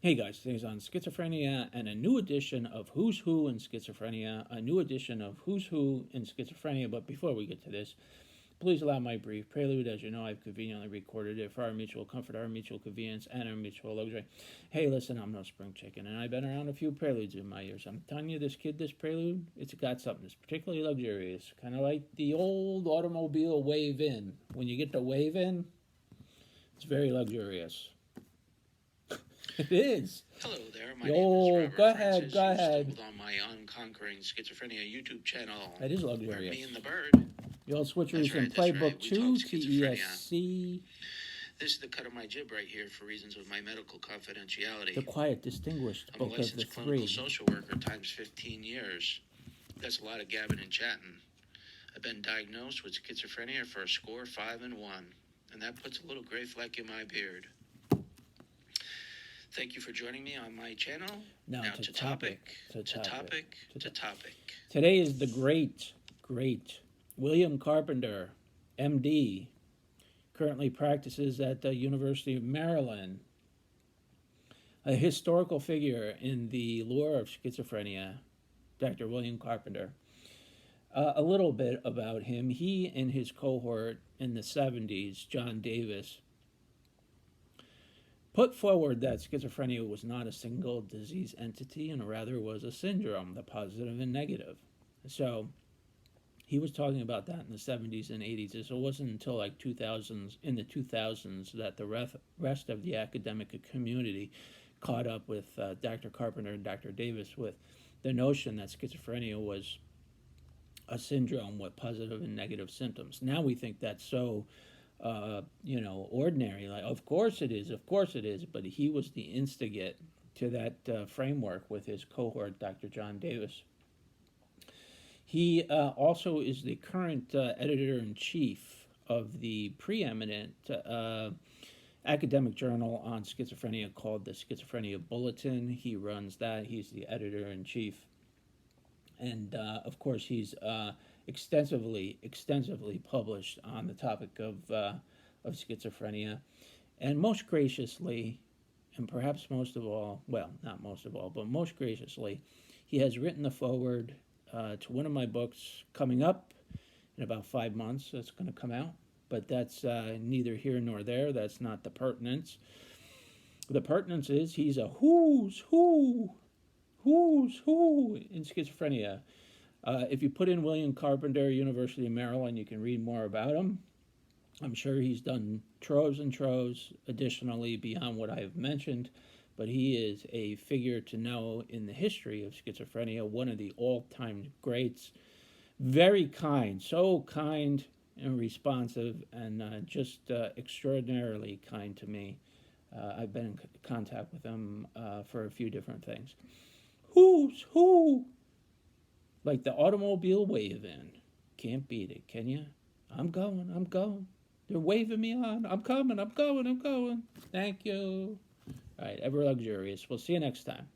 Hey guys, today's on schizophrenia and a new edition of Who's Who in Schizophrenia, a new edition of Who's Who in Schizophrenia. But before we get to this, please allow my brief prelude. As you know, I've conveniently recorded it for our mutual comfort, our mutual convenience, and our mutual luxury. Hey, listen, I'm no spring chicken, and I've been around a few preludes in my years. I'm telling you, this prelude, it's got something that's particularly luxurious, kind of like the old automobile wave in. When you get the wave in, it's very luxurious. It is. Hello there, my name is Robert Go Francis. ahead. You stumbled on my Unconquering Schizophrenia YouTube channel. That is Where luxurious. me and the bird. The old switchers in That's Playbook right. We 2, talk schizophrenia. TESC. This is the cut of my jib right here for reasons of my medical confidentiality. The quiet, distinguished I'm a book of the licensed clinical three. social worker times 15 years. That's a lot of gabbing and chatting. I've been diagnosed with schizophrenia for a score 5 and 1, and that puts a little gray fleck in my beard. Thank you for joining me on my channel. Now to topic. Today is the great William Carpenter, MD, currently practices at the University of Maryland, a historical figure in the lore of schizophrenia, Dr. William Carpenter. A little bit about him. He and his cohort in the 70s, John Davis, put forward that schizophrenia was not a single disease entity and rather was a syndrome, the positive and negative. So he was talking about that in the 70s and 80s. So it wasn't until like 2000s, in the 2000s, that the rest of the academic community caught up with Dr. Carpenter and Dr. Davis with the notion that schizophrenia was a syndrome with positive and negative symptoms. Now we think that's so ordinary. Like, of course it is, but he was the instigate to that framework with his cohort, Dr. John Davis. He also is the current editor-in-chief of the preeminent academic journal on schizophrenia called the Schizophrenia Bulletin. He runs that. He's the editor-in-chief. And, of course, he's extensively published on the topic of schizophrenia. And most graciously, and perhaps most of all, well, not most of all, but most graciously, he has written the foreword to one of my books coming up in about 5 months. It's going to come out. But that's neither here nor there. That's not the pertinence. The pertinence is he's a who's who in schizophrenia. If you put in William Carpenter, University of Maryland, you can read more about him. I'm sure he's done troves and troves additionally beyond what I've mentioned, but he is a figure to know in the history of schizophrenia, one of the all-time greats. Very kind, so kind and responsive, and just extraordinarily kind to me. I've been in contact with him for a few different things. Who's who? Like the automobile wave in. Can't beat it, can you? I'm going. They're waving me on. I'm coming. Thank you. All right, ever luxurious. We'll see you next time.